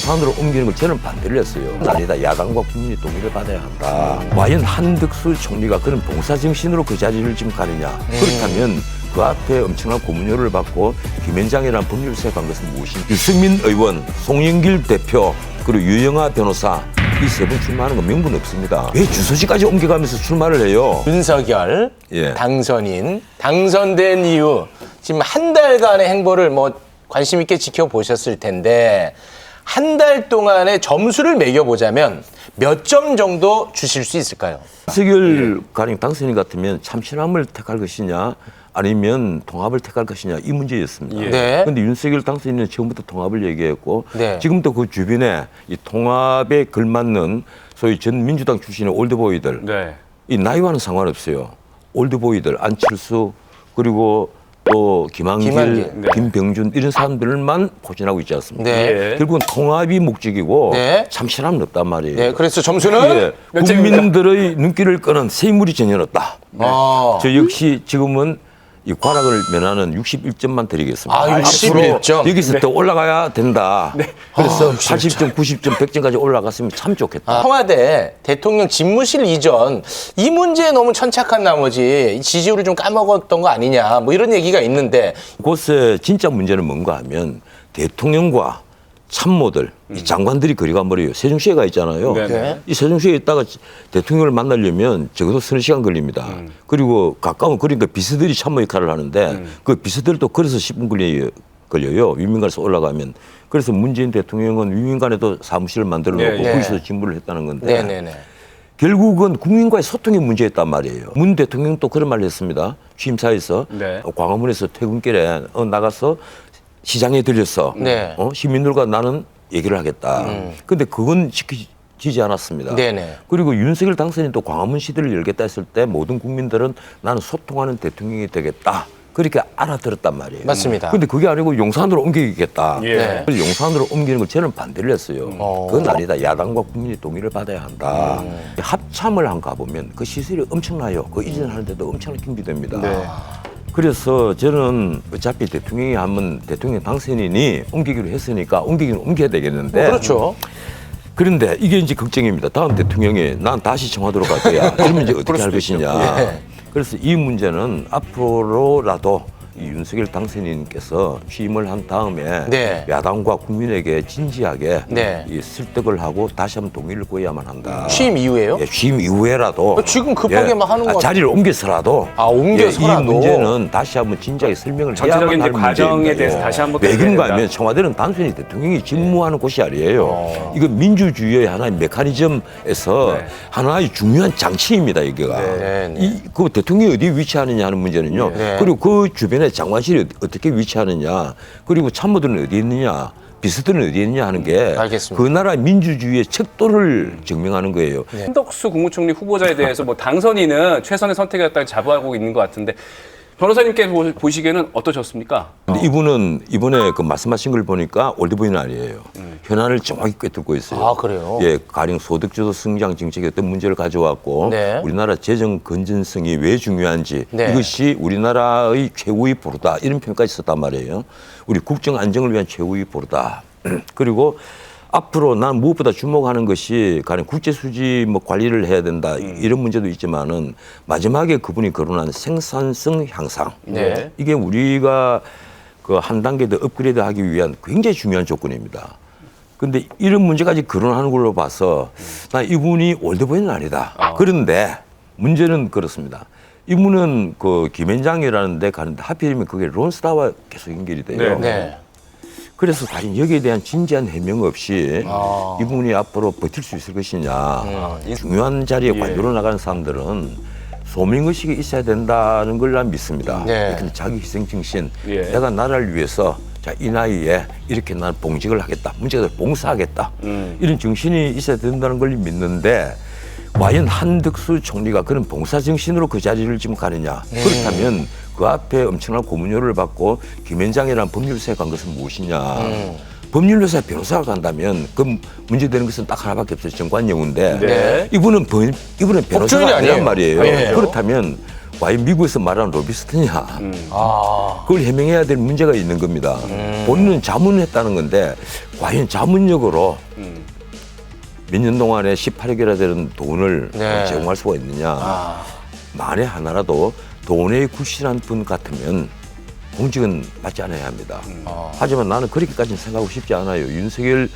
용산으로 옮기는 걸 저는 반대를 했어요. 아니다. 야당과 국민의 동의를 받아야 한다. 과연 한덕수 총리가 그런 봉사정신으로 그 자리를 지금 가느냐. 그렇다면 그 앞에 엄청난 고문료를 받고 김현장이라는 법률을 세워간 것은 무엇인가. 유승민 의원, 송영길 대표, 그리고 유영하 변호사 이 세 분 출마하는 건 명분 없습니다. 왜 주소지까지 옮겨가면서 출마를 해요? 윤석열 예. 당선인 당선된 이후 지금 한 달간의 행보를 뭐 관심 있게 지켜보셨을 텐데 한 달 동안의 점수를 매겨보자면 몇 점 정도 주실 수 있을까요? 윤석열 가령 당선인 같으면 참신함을 택할 것이냐 아니면 통합을 택할 것이냐 이 문제였습니다. 네. 그런데 윤석열 당선인은 처음부터 통합을 얘기했고 네. 지금도 그 주변에 이 통합에 걸맞는 소위 전 민주당 출신의 올드보이들 네. 이 나이와는 상관없어요. 올드보이들 안철수 그리고 또 김한길, 네. 김병준 이런 사람들만 포진하고 있지 않습니까? 네. 예. 결국은 통합이 목적이고 네. 참신함은 없단 말이에요. 네, 그래서 점수는 예, 몇 점입니까? 국민들의 눈길을 끄는 새 인물이 전혀 없다. 저 역시 지금은 이 과락을 면하는 61점만 드리겠습니다. 아, 61 점? 앞으로 여기서 더 올라가야 된다. 그래서 80점, 90점, 100점까지 올라갔으면 참 좋겠다. 청와대 대통령 집무실 이전 이 문제에 너무 천착한 나머지 지지율을 좀 까먹었던 거 아니냐 뭐 이런 얘기가 있는데 그것의 진짜 문제는 뭔가 하면 대통령과 참모들, 이 장관들이 거리가 멀어요. 세종시에 가 있잖아요. 네. 이 세종시에 있다가 대통령을 만나려면 적어도 서너 시간 걸립니다. 그리고 가까운 그러니까 비서들이 참모 역할을 하는데 그 비서들도 걸어서 10분 걸려요. 위민관에서 올라가면. 그래서 문재인 대통령은 위민관에도 사무실을 만들어 놓고 네. 거기서 직무를 했다는 건데 네네네. 결국은 국민과의 소통의 문제였단 말이에요. 문 대통령도 그런 말을 했습니다. 취임사에서 네. 광화문에서 퇴근길에 나가서 시장에 들렸어. 네. 시민들과 나는 얘기를 하겠다. 근데 그건 지키지 않았습니다. 네네. 그리고 윤석열 당선인도 광화문 시대를 열겠다 했을 때 모든 국민들은 나는 소통하는 대통령이 되겠다. 그렇게 알아들었단 말이에요. 맞습니다. 근데 그게 아니고 용산으로 옮기겠다. 예. 네. 그래서 용산으로 옮기는 걸 저는 반대를 했어요. 그건 아니다. 야당과 국민의 동의를 받아야 한다. 합참을 한 가보면 그 시설이 엄청나요. 그 이전하는데도 엄청나게 힘비됩니다. 네. 그래서 저는 어차피 대통령이 하면 대통령 당선인이 옮기기로 했으니까 옮기기는 옮겨야 되겠는데. 그렇죠. 그런데 이게 이제 걱정입니다. 다음 대통령이 난 다시 청와대로 갈 거야. 그러면 이제 어떻게 할 것이냐. 예. 그래서 이 문제는 앞으로라도 이 윤석열 당선인께서 취임을 한 다음에 네. 야당과 국민에게 진지하게 네. 이 설득을 하고 다시 한번 동의를 구해야만 한다. 취임 이후에요? 예, 취임 이후에라도 지금 급하게만 하는 것 자리를 옮겨서라도 옮겨서라도. 이 문제는 다시 한번 진지하게 설명을 전체적인 해야만 이제 할 과정에 문제인데요. 대해서 다시 한번 왜 그런가 해야 하면 된다. 청와대는 단순히 대통령이 직무하는 곳이 아니에요. 이거 민주주의의 하나의 메커니즘에서 네. 하나의 중요한 장치입니다. 이게가 네. 그 대통령이 어디에 위치하느냐 하는 문제는요. 네. 그리고 그 주변에 장관실이 어떻게 위치하느냐, 그리고 참모들은 어디 있느냐, 비서들은 어디 있느냐 하는 게 알겠습니다. 그 나라 민주주의의 척도를 증명하는 거예요. 한덕수 국무총리 후보자에 대해서 뭐 당선인은 최선의 선택이었다고 자부하고 있는 것 같은데 변호사님께 보시기에는 어떠셨습니까? 근데 이분은 이번에 그 말씀하신 걸 보니까 올드보이는 아니에요. 현안을 정확히 꿰뚫고 있어요. 아, 그래요? 예, 가령 소득주도 성장 정책의 어떤 문제를 가져왔고 네. 우리나라 재정 건전성이 왜 중요한지 네. 이것이 우리나라의 최후의 보루다 이런 표현까지 썼단 말이에요. 우리 국정 안정을 위한 최후의 보루다. 그리고 앞으로 난 무엇보다 주목하는 것이 가령 국제 수지 뭐 관리를 해야 된다 이런 문제도 있지만은 마지막에 그분이 거론한 생산성 향상. 네. 이게 우리가 그 한 단계 더 업그레이드하기 위한 굉장히 중요한 조건입니다. 그런데 이런 문제까지 거론하는 걸로 봐서 나 이분이 올드보이는 아니다. 그런데 문제는 그렇습니다. 이분은 그 김현장이라는 데 가는데 하필이면 그게 론스타와 계속 연결이 돼요. 네. 그래서 과연 여기에 대한 진지한 해명 없이 이분이 앞으로 버틸 수 있을 것이냐. 중요한 자리에 관료로 나가는 사람들은 소명의식이 있어야 된다는 걸 난 믿습니다. 네. 근데 자기 희생 정신, 예. 내가 나라를 위해서 자, 이 나이에 이렇게 나는 봉직을 하겠다. 문제를 봉사하겠다. 이런 정신이 있어야 된다는 걸 믿는데 과연 한덕수 총리가 그런 봉사정신으로 그 자리를 지금 가느냐. 그렇다면 그 앞에 엄청난 고문료를 받고 김현장이라는 법률을 세워간 것은 무엇이냐. 법률회사 변호사가 간다면 그 문제되는 것은 딱 하나밖에 없어요. 정관영우인데 네. 이분은 법조인이 변호사가 아니에요. 아니란 말이에요. 네. 그렇다면 과연 미국에서 말하는 로비스트냐? 아. 그걸 해명해야 될 문제가 있는 겁니다. 본인은 자문했다는 건데 과연 자문력으로 몇 년 동안에 18억이나 되는 돈을 네. 제공할 수가 있느냐? 만에 하나라도 돈에 굴신한 분 같으면 공직은 받지 않아야 합니다. 하지만 나는 그렇게까지는 생각하고 싶지 않아요. 윤석열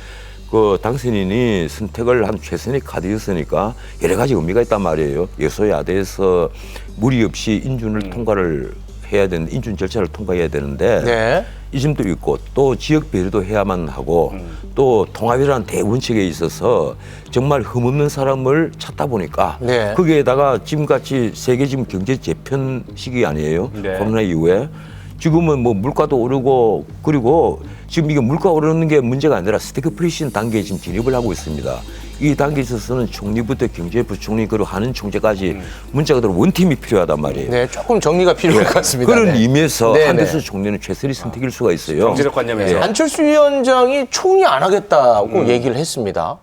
그 당선인이 선택을 한 최선의 카드였으니까 여러 가지 의미가 있단 말이에요. 여소야대에서 무리 없이 인준을 통과를 해야 되는데 인준 절차를 통과해야 되는데 네. 이 점도 있고 또 지역 배려도 해야만 하고 또 통합이라는 대원칙에 있어서 정말 흠없는 사람을 찾다 보니까 네. 거기에다가 지금같이 세계 지금 경제 재편 시기 아니에요? 네. 코로나 이후에 지금은 뭐 물가도 오르고 그리고 지금 이게 물가 오르는 게 문제가 아니라 스태그플레이션 단계에 지금 진입을 하고 있습니다. 이 단계에 있어서는 총리부터 경제부총리 그리고 하는 총재까지 문제가 들어 원팀이 필요하단 말이에요. 네, 조금 정리가 필요할 것 같습니다. 그런 네. 의미에서 네, 한대수 네. 총리는 최선의 선택일 수가 있어요. 정치적 관념에서. 안철수 위원장이 총리 안 하겠다고 얘기를 했습니다.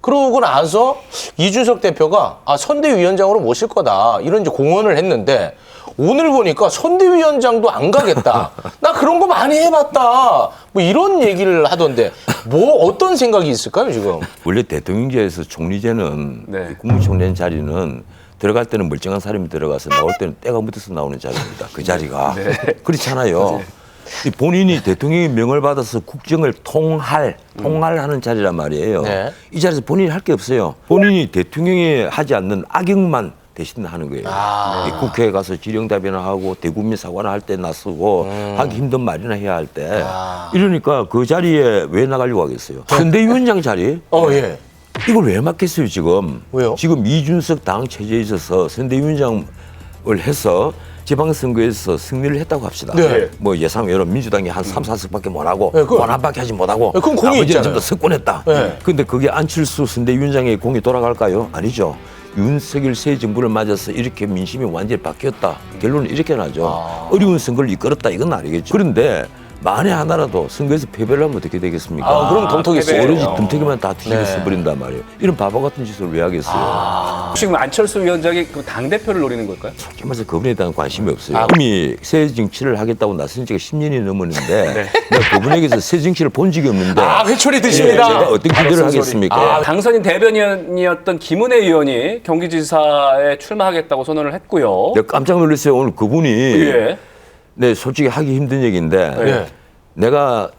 그러고 나서 이준석 대표가 선대위원장으로 모실 거다 이런 이제 공언을 했는데 오늘 보니까 선대위원장도 안 가겠다. 나 그런 거 많이 해봤다. 뭐 이런 얘기를 하던데 뭐 어떤 생각이 있을까요 지금? 원래 대통령제에서 총리제는 네. 국무총리 자리는 들어갈 때는 멀쩡한 사람이 들어가서 나올 때는 때가 묻어서 나오는 자리입니다. 그 자리가. 그렇잖아요. 이 본인이 대통령의 명을 받아서 국정을 통할하는 자리란 말이에요. 네. 이 자리에서 본인이 할 게 없어요. 본인이 대통령이 하지 않는 악역만 대신하는 거예요. 이 국회에 가서 질의응답이나 하고 대국민 사과나 할 때 나서고 하기 힘든 말이나 해야 할 때 이러니까 그 자리에 왜 나가려고 하겠어요. 선대위원장 자리 예. 이걸 왜 맡겠어요 지금? 왜요? 지금 이준석 당 체제에 있어서 선대위원장을 해서 지방선거에서 승리를 했다고 합시다. 네. 뭐 예상외로 민주당이 한 3, 4석밖에 못하고 네, 그거- 원안밖에 하지 못하고 네, 그건 공이 나머지는 있잖아요. 전부 다 석권했다. 네. 근데 그게 안철수 선대위원장의 공이 돌아갈까요? 아니죠. 윤석열 새 정부를 맞아서 이렇게 민심이 완전히 바뀌었다. 결론은 이렇게 나죠. 어려운 선거를 이끌었다. 이건 아니겠죠. 그런데 만에 하나라도 선거에서 패배를 하면 어떻게 되겠습니까? 그럼 덤터겠어요. 패배. 오로지 덤태기만 다 뒤집어 네. 버린단 말이에요. 이런 바보 같은 짓을 왜 하겠어요? 혹시 그럼 안철수 위원장이 그 당대표를 노리는 걸까요? 솔직히 말해서 그분에 대한 관심이 없어요. 이미 새 정치를 하겠다고 나선 지가 10년이 넘었는데 내가 그분에게서 새 정치를 본 적이 없는데 회초리 드십니다. 제가 어떤 기대를 하겠습니까? 당선인 대변인이었던 김은혜 의원이 경기지사에 출마하겠다고 선언을 했고요. 내가 깜짝 놀랐어요. 오늘 그분이 예. 네, 솔직히 하기 힘든 얘기인데 예. 내가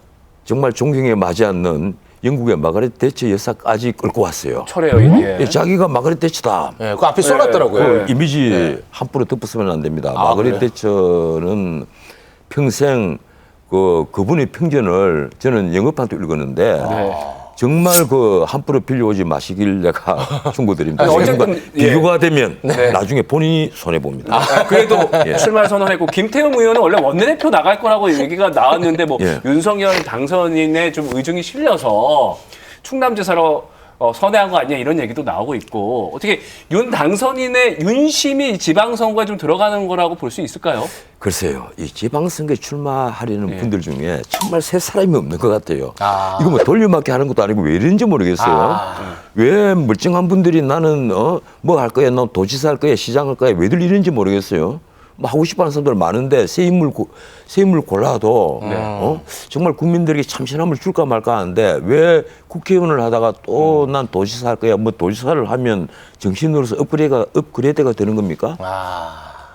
정말 존경에 맞지 않는 영국의 마가렛 대처 여사까지 끌고 왔어요. 철회 여인. 예. 자기가 마가렛 대처다. 예, 그 앞에 써놨더라고요. 그 이미지 함부로 덮었으면 안 됩니다. 마가렛 대처는 평생 그분의 평전을 저는 영업한테 읽었는데 정말 그 함부로 빌려오지 마시길 내가 충고드립니다. 아니, 어쨌든, 지금과 비교가 되면 네. 나중에 본인이 손해 봅니다. 그래도 출마를 선언했고 김태형 의원은 원래 원내대표 나갈 거라고 얘기가 나왔는데 뭐 예. 윤석열 당선인의 좀 의중이 실려서 충남지사로 선회한 거 아니냐 이런 얘기도 나오고 있고 어떻게 윤 당선인의 윤심이 지방선거에 좀 들어가는 거라고 볼 수 있을까요? 글쎄요, 이 지방선거에 출마하려는 분들 중에 정말 새 사람이 없는 것 같아요. 이거 뭐 돌려막기 하는 것도 아니고 왜 이런지 모르겠어요. 왜 멀쩡한 분들이 나는 뭐 할 거야, 너 도지사 할 거야, 시장 할 거야, 왜들 이런지 모르겠어요. 뭐 하고 싶어하는 사람들 많은데 새 인물 골라도 정말 국민들에게 참신함을 줄까 말까 하는데 왜 국회의원을 하다가 또 난 도지사 할 거야, 뭐 도지사를 하면 정신으로서 업그레이드가 되는 겁니까?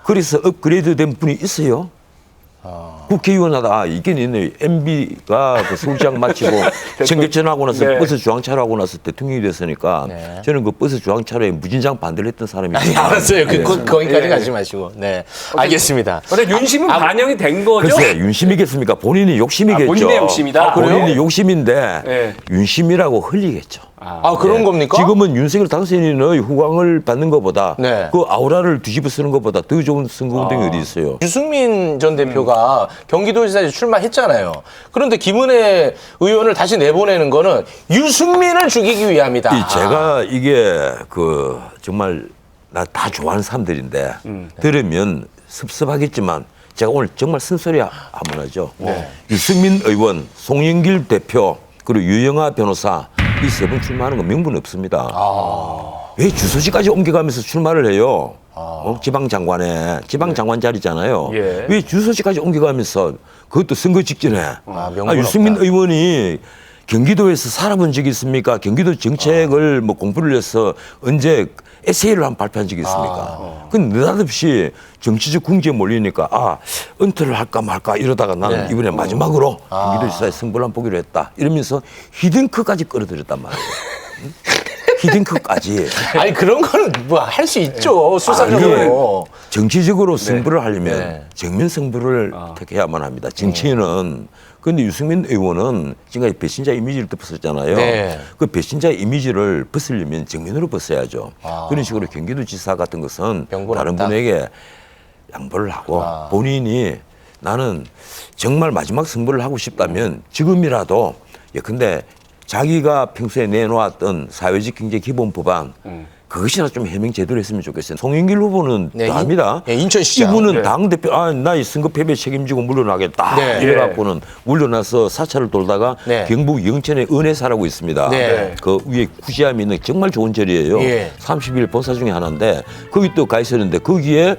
그래서 업그레이드 된 분이 있어요. 국회의원 하다 이게 있네. MB가 그 서울시장 마치고 청계천하고 나서 네. 버스 주황차로 하고 나서 대통령이 됐으니까 저는 그 버스 주황차로에 무진장 반대를 했던 사람입니다. 알았어요. 거기까지 예. 가지 마시고. 네, 알겠습니다. 근데 윤심은 반영이 된 거죠? 글쎄 윤심이겠습니까? 본인이 욕심이겠죠. 본인의 욕심이다. 본인이 욕심인데 네. 윤심이라고 흘리겠죠. 그런 겁니까? 지금은 윤석열 당선인의 후광을 받는 것보다 네. 그 아우라를 뒤집어 쓰는 것보다 더 좋은 선거 운동이 어디 있어요. 유승민 전 대표가 경기도지사에 출마했잖아요. 그런데 김은혜 의원을 다시 내보내는 거는 유승민을 죽이기 위함이다. 제가 이게 그 정말 나 다 좋아하는 사람들인데 들으면 섭섭하겠지만 제가 오늘 정말 쓴소리 한번 하죠. 유승민 의원, 송영길 대표, 그리고 유영아 변호사 이 세 번 출마하는 건 명분 없습니다. 왜 주소지까지 옮겨가면서 출마를 해요? 지방장관 자리잖아요. 예. 왜 주소지까지 옮겨가면서 그것도 선거 직전에 명분 유승민 없다. 의원이 경기도에서 살아본 적이 있습니까? 경기도 정책을 뭐 공부를 해서 언제 에세이를 한번 발표한 적이 있습니까? 근데 느닷없이 정치적 궁지에 몰리니까 은퇴를 할까 말까 이러다가 나는 네. 이번에 마지막으로 경기도지사에 승부를 한번 보기로 했다. 이러면서 히딩크까지 끌어들였단 말이에요. 히딩크까지. 아니 그런 거는 뭐 할 수 있죠. 수사적으로. 정치적으로 승부를 하려면 네. 정면 승부를 택해야만 합니다. 정치인은. 그런데 유승민 의원은 지금까지 배신자 이미지를 또 벗었잖아요. 네. 그 배신자 이미지를 벗으려면 정면으로 벗어야죠. 그런 식으로 경기도지사 같은 것은 명분 다른 없다. 분에게 양보를 하고 본인이 나는 정말 마지막 승부를 하고 싶다면 지금이라도 예컨대 자기가 평소에 내놓았던 사회적 경제 기본 법안 그것이나 좀 해명 제대로 했으면 좋겠어요. 송영길 후보는 네, 합니다. 인천시장. 이분은 네. 당대표 나 이 선거 패배 책임지고 물러나겠다. 네. 이래갖고는 물러나서 사찰을 돌다가 네. 경북 영천에 은혜사라고 있습니다. 네. 그 위에 구시암이 있는 정말 좋은 절이에요. 예. 30일 본사 중에 하나인데 거기 또 가 있었는데 거기에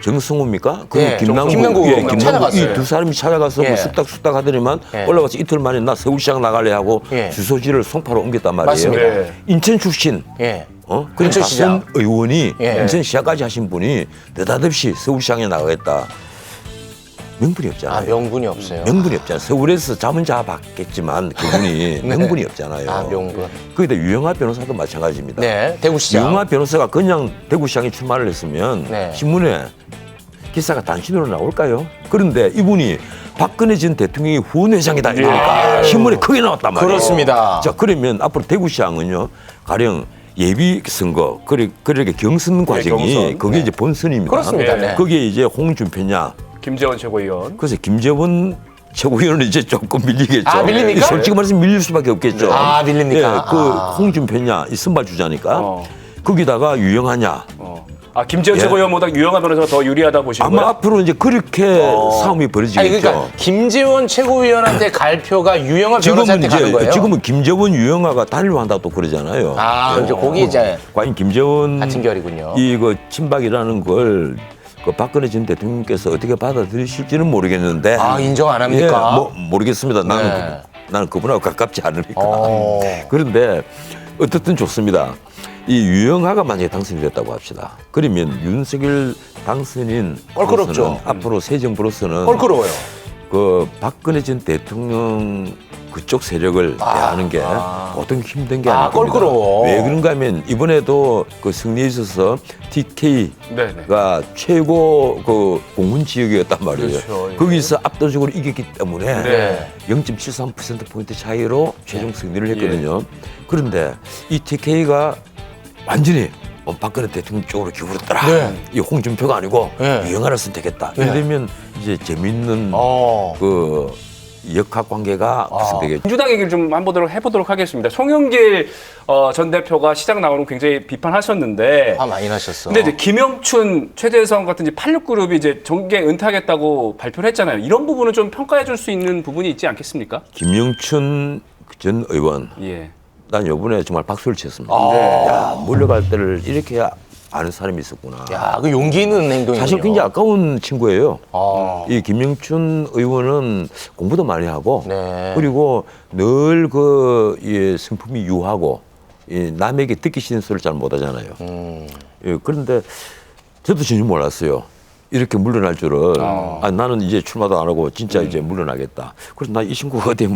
정승호입니까? 그 네, 김남국, 김남국 김남국 찾아갔어요. 이 두 사람이 찾아가서 예. 뭐 쑥닥쑥닥 하더니만 예. 올라가서 이틀 만에 나 서울시장 나갈래 하고 예. 주소지를 송파로 옮겼단 말이에요. 맞습니다. 네. 인천 출신 예. 그런 인천시장. 다선 의원이 예. 인천시장까지 하신 분이 느닷없이 서울시장에 나가겠다. 명분이 없잖아요. 명분이 없어요. 명분이 없잖아요. 서울에서 잠은 자봤겠지만 그분이 명분이 없잖아요. 명분. 거기다 유영하 변호사도 마찬가지입니다. 네. 대구시장. 유영하 변호사가 그냥 대구시장에 출마를 했으면 네. 신문에 기사가 단신으로 나올까요? 그런데 이분이 박근혜 전 대통령이 후원회장이다 이러니까 신문에 크게 나왔단 말이에요. 그렇습니다. 자, 그러면 앞으로 대구시장은요 가령 예비 선거 그렇게 경선 과정이 경선. 그게 이제 본선입니다. 그렇습니다. 네. 거기에 이제 홍준표냐 김재원 최고위원. 그래서 김재원 최고위원은 이제 조금 밀리겠죠. 밀립니까? 솔직히 말해서 밀릴 수밖에 없겠죠. 밀립니까? 예, 그 홍준표냐 이 선발 주자니까 어. 거기다가 유영하냐. 김재원 예. 최고위원보다 유영하 변호사가 더 유리하다 보시는 아마 거예요? 앞으로 이제 그렇게 싸움이 벌어지겠죠. 아니 그러니까 김재원 최고위원한테 갈 표가 유영하 지금은 변호사한테 가는 거예요. 지금은 김재원 유영하가 단일화한다고 또 그러잖아요. 이제 거기 이제 과연 김재원 같은 결이군요. 이거 친박이라는 걸 그 박근혜 전 대통령께서 어떻게 받아들이실지는 모르겠는데. 인정 안 합니까? 모르겠습니다. 네. 나는 그분하고 가깝지 않으니까. 어. 그런데 어떻든 좋습니다. 이 유영하가 만약에 당선이 됐다고 합시다. 그러면 윤석열 당선인 껄끄럽죠. 앞으로 새 정부로서는 껄끄러워요. 그 박근혜 전 대통령 그쪽 세력을 대하는 게 보통 힘든 게 아닐 겁니다. 껄끄러워. 왜 그런가 하면 이번에도 그 승리에 있어서 TK가 최고 그 공문 지역이었단 말이에요. 그렇죠. 예. 거기서 압도적으로 이겼기 때문에 네. 0.73%포인트 차이로 최종 승리를 했거든요. 그런데 이 TK가 완전히 박근혜 대통령 쪽으로 기울었더라. 네. 이 홍준표가 아니고 네. 유영하를 선택했다. 이러면 이제 재밌는 그 역학 관계가 구성되겠죠. 민주당 얘기를 좀 한번 해보도록 하겠습니다. 송영길 전 대표가 시장 나오는 거 굉장히 비판하셨는데. 많이 나셨어. 근데 이제 김영춘, 최재성 같은 이제 86그룹이 이제 정계 은퇴하겠다고 발표를 했잖아요. 이런 부분은 좀 평가해 줄 수 있는 부분이 있지 않겠습니까? 김영춘 전 의원. 예. 난 이번에 정말 박수를 쳤습니다. 야, 물러갈 때를 이렇게 아는 사람이 있었구나. 야, 그 용기 있는 행동이군요. 사실 굉장히 아까운 친구예요. 이 이 김영춘 의원은 공부도 많이 하고 네. 그리고 늘 이 성품이 유하고 남에게 듣기 싫은 소리를 잘 못하잖아요. 예, 그런데 저도 전혀 몰랐어요. 이렇게 물러날 줄은. 나는 이제 출마도 안 하고 진짜 이제 물러나겠다. 그래서 나 이 친구가 어디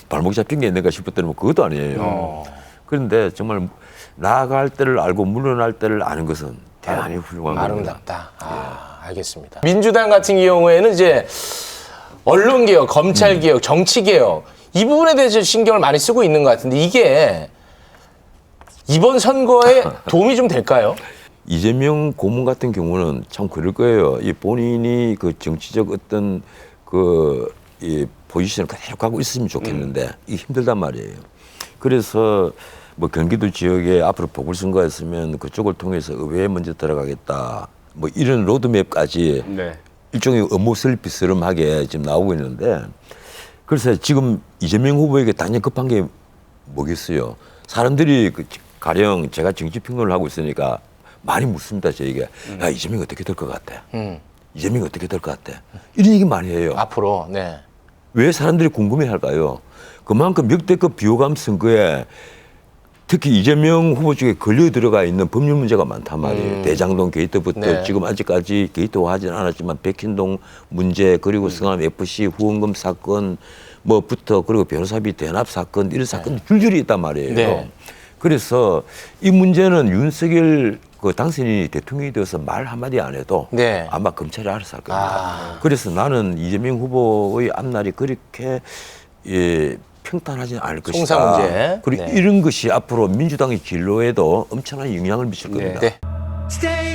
발목 잡힌 게 있는가 싶었더니 그것도 아니에요. 그런데 정말 나아갈 때를 알고 물러날 때를 아는 것은 대단히 훌륭한 겁니다. 아름답다. 알겠습니다. 민주당 같은 경우에는 이제 언론개혁, 검찰개혁, 정치개혁 이 부분에 대해서 신경을 많이 쓰고 있는 것 같은데 이게 이번 선거에 도움이 좀 될까요? 이재명 고문 같은 경우는 참 그럴 거예요. 이 본인이 그 정치적 어떤 이 포지션을 그대로 가고 있으면 좋겠는데 이게 힘들단 말이에요. 그래서 뭐 경기도 지역에 앞으로 보궐선거였으면 그쪽을 통해서 의회에 먼저 들어가겠다. 뭐 이런 로드맵까지 네. 일종의 업무 설비스름하게 지금 나오고 있는데 그래서 지금 이재명 후보에게 당연히 급한 게 뭐겠어요. 사람들이 가령 제가 정치 평론을 하고 있으니까 많이 묻습니다. 저에게. 야, 이재명이 어떻게 될 것 같아? 이재명이 어떻게 될 것 같아? 이런 얘기 많이 해요. 앞으로, 네. 왜 사람들이 궁금해할까요? 그만큼 역대급 비호감 선거에 특히 이재명 후보 쪽에 걸려 들어가 있는 법률 문제가 많단 말이에요. 대장동 게이트부터 네. 지금 아직까지 게이트화하지는 않았지만 백현동 문제 그리고 성남 FC 후원금 사건 뭐부터 그리고 변호사비 대납 사건 이런 사건이 줄줄이 있단 말이에요. 네. 그래서 이 문제는 윤석열 그 당선인이 대통령이 되어서 말 한마디 안 해도 네. 아마 검찰이 알아서 할 겁니다. 그래서 나는 이재명 후보의 앞날이 그렇게 평탄하지는 않을 것이다. 송사 문제. 그리고 네. 이런 것이 앞으로 민주당의 진로에도 엄청난 영향을 미칠 겁니다. 네. Stay